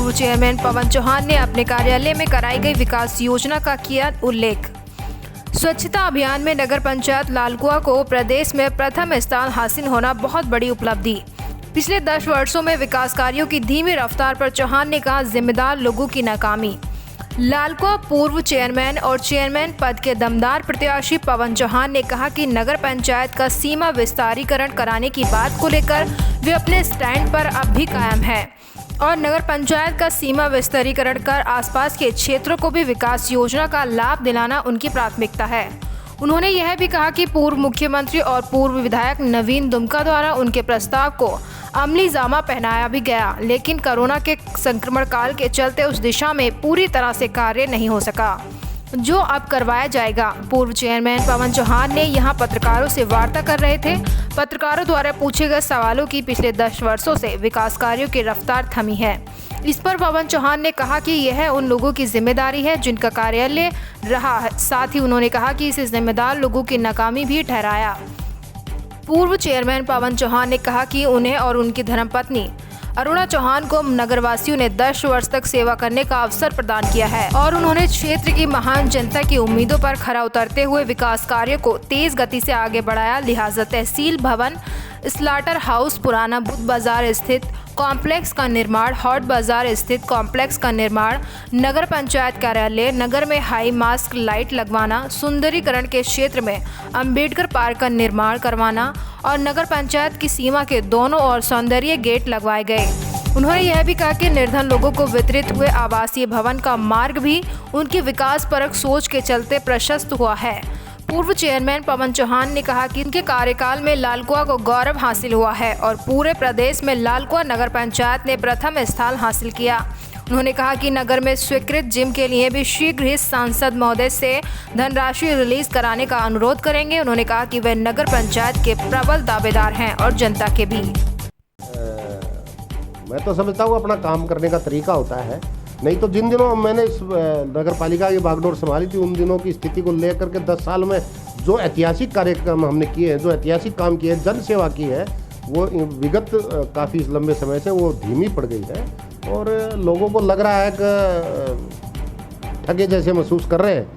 पूर्व चेयरमैन पवन चौहान ने अपने कार्यालय में कराई गई विकास योजना का किया उल्लेख। स्वच्छता अभियान में नगर पंचायत लालकुआ को प्रदेश में प्रथम स्थान हासिल होना बहुत बड़ी उपलब्धि। पिछले 10 वर्षों में विकास कार्यों की धीमी रफ्तार पर चौहान ने कहा जिम्मेदार लोगों की नाकामी। लालकुआ पूर्व चेयरमैन और चेयरमैन पद के दमदार प्रत्याशी पवन चौहान ने कहा कि नगर पंचायत का सीमा विस्तारीकरण कराने की बात को लेकर वे अपने स्टैंड पर अब भी कायम है और नगर पंचायत का सीमा विस्तारीकरण कर आसपास के क्षेत्रों को भी विकास योजना का लाभ दिलाना उनकी प्राथमिकता है। उन्होंने यह भी कहा कि पूर्व मुख्यमंत्री और पूर्व विधायक नवीन दुमका द्वारा उनके प्रस्ताव को अमली जामा पहनाया भी गया, लेकिन कोरोना के संक्रमण काल के चलते उस दिशा में पूरी तरह से कार्य नहीं हो सका, जो अब करवाया जाएगा। पूर्व चेयरमैन पवन चौहान ने यहां पत्रकारों से वार्ता कर रहे थे। पत्रकारों द्वारा पूछे गए सवालों की पिछले 10 वर्षों से विकास कार्यों की रफ्तार थमी है। इस पर पवन चौहान ने कहा कि यह उन लोगों की जिम्मेदारी है जिनका कार्यालय रहा है। साथ ही उन्होंने कहा कि इसे जिम्मेदार लोगों की नाकामी भी ठहराया। पूर्व चेयरमैन पवन चौहान ने कहा कि उन्हें और उनकी धर्मपत्नी अरुणा चौहान को नगरवासियों ने 10 वर्ष तक सेवा करने का अवसर प्रदान किया है और उन्होंने क्षेत्र की महान जनता की उम्मीदों पर खरा उतरते हुए विकास कार्यों को तेज गति से आगे बढ़ाया। लिहाजा तहसील भवन, स्लाटर हाउस, पुराना बुद्ध बाजार स्थित कॉम्प्लेक्स का निर्माण, हॉट बाजार स्थित कॉम्प्लेक्स का निर्माण, नगर पंचायत कार्यालय, नगर में हाई मास्क लाइट लगवाना, सुंदरीकरण के क्षेत्र में अंबेडकर पार्क का निर्माण करवाना और नगर पंचायत की सीमा के दोनों ओर सौंदर्य गेट लगवाए गए। उन्होंने यह भी कहा कि निर्धन लोगों को वितरित हुए आवासीय भवन का मार्ग भी उनकी विकास परक सोच के चलते प्रशस्त हुआ है। पूर्व चेयरमैन पवन चौहान ने कहा कि उनके कार्यकाल में लालकुआ को गौरव हासिल हुआ है और पूरे प्रदेश में लालकुआ नगर पंचायत ने प्रथम स्थान हासिल किया। उन्होंने कहा कि नगर में स्वीकृत जिम के लिए भी शीघ्र ही सांसद महोदय से धनराशि रिलीज कराने का अनुरोध करेंगे। उन्होंने कहा कि वे नगर पंचायत के प्रबल दावेदार हैं और जनता के भी। मैं तो समझता हूँ अपना काम करने का तरीका होता है, नहीं तो जिन दिनों मैंने इस नगर पालिका की बागडोर संभाली थी उन दिनों की स्थिति को लेकर के 10 साल में जो ऐतिहासिक कार्यक्रम हमने किए हैं, जो ऐतिहासिक काम किए हैं, जन सेवा की है, वो विगत काफ़ी लंबे समय से वो धीमी पड़ गई है और लोगों को लग रहा है कि ठगे जैसे महसूस कर रहे हैं।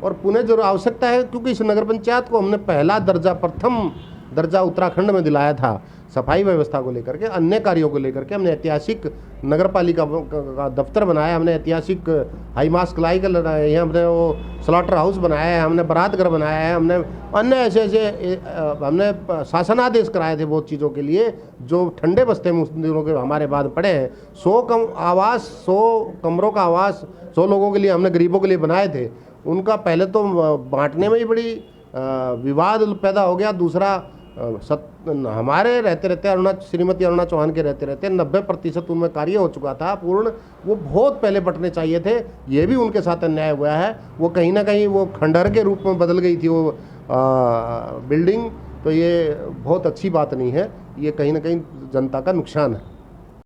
और पुनः जो आवश्यकता है, क्योंकि इस नगर पंचायत को हमने पहला दर्जा, प्रथम दर्जा उत्तराखंड में दिलाया था सफाई व्यवस्था को लेकर के, अन्य कार्यों को लेकर के। हमने ऐतिहासिक नगर पालिका का दफ्तर बनाया, हमने ऐतिहासिक हाई मास्क लाइट लगाया, हमने वो स्लॉटर हाउस बनाया है, हमने बारात घर बनाया है, हमने अन्य ऐसे हमने शासनादेश कराए थे बहुत चीज़ों के लिए जो ठंडे बस्ते में उस दिनों के हमारे बाद पड़े हैं। 100 कमरों का आवास 100 लोगों के लिए हमने गरीबों के लिए बनाए थे। उनका पहले तो बांटने में ही बड़ी विवाद पैदा हो गया। दूसरा हमारे रहते श्रीमती अरुणा चौहान के रहते 90% उनमें कार्य हो चुका था पूर्ण, वो बहुत पहले बंटने चाहिए थे। ये भी उनके साथ अन्याय हुआ है। वो कहीं ना कहीं वो खंडहर के रूप में बदल गई थी वो बिल्डिंग, तो ये बहुत अच्छी बात नहीं है। ये कहीं ना कहीं जनता का नुकसान है।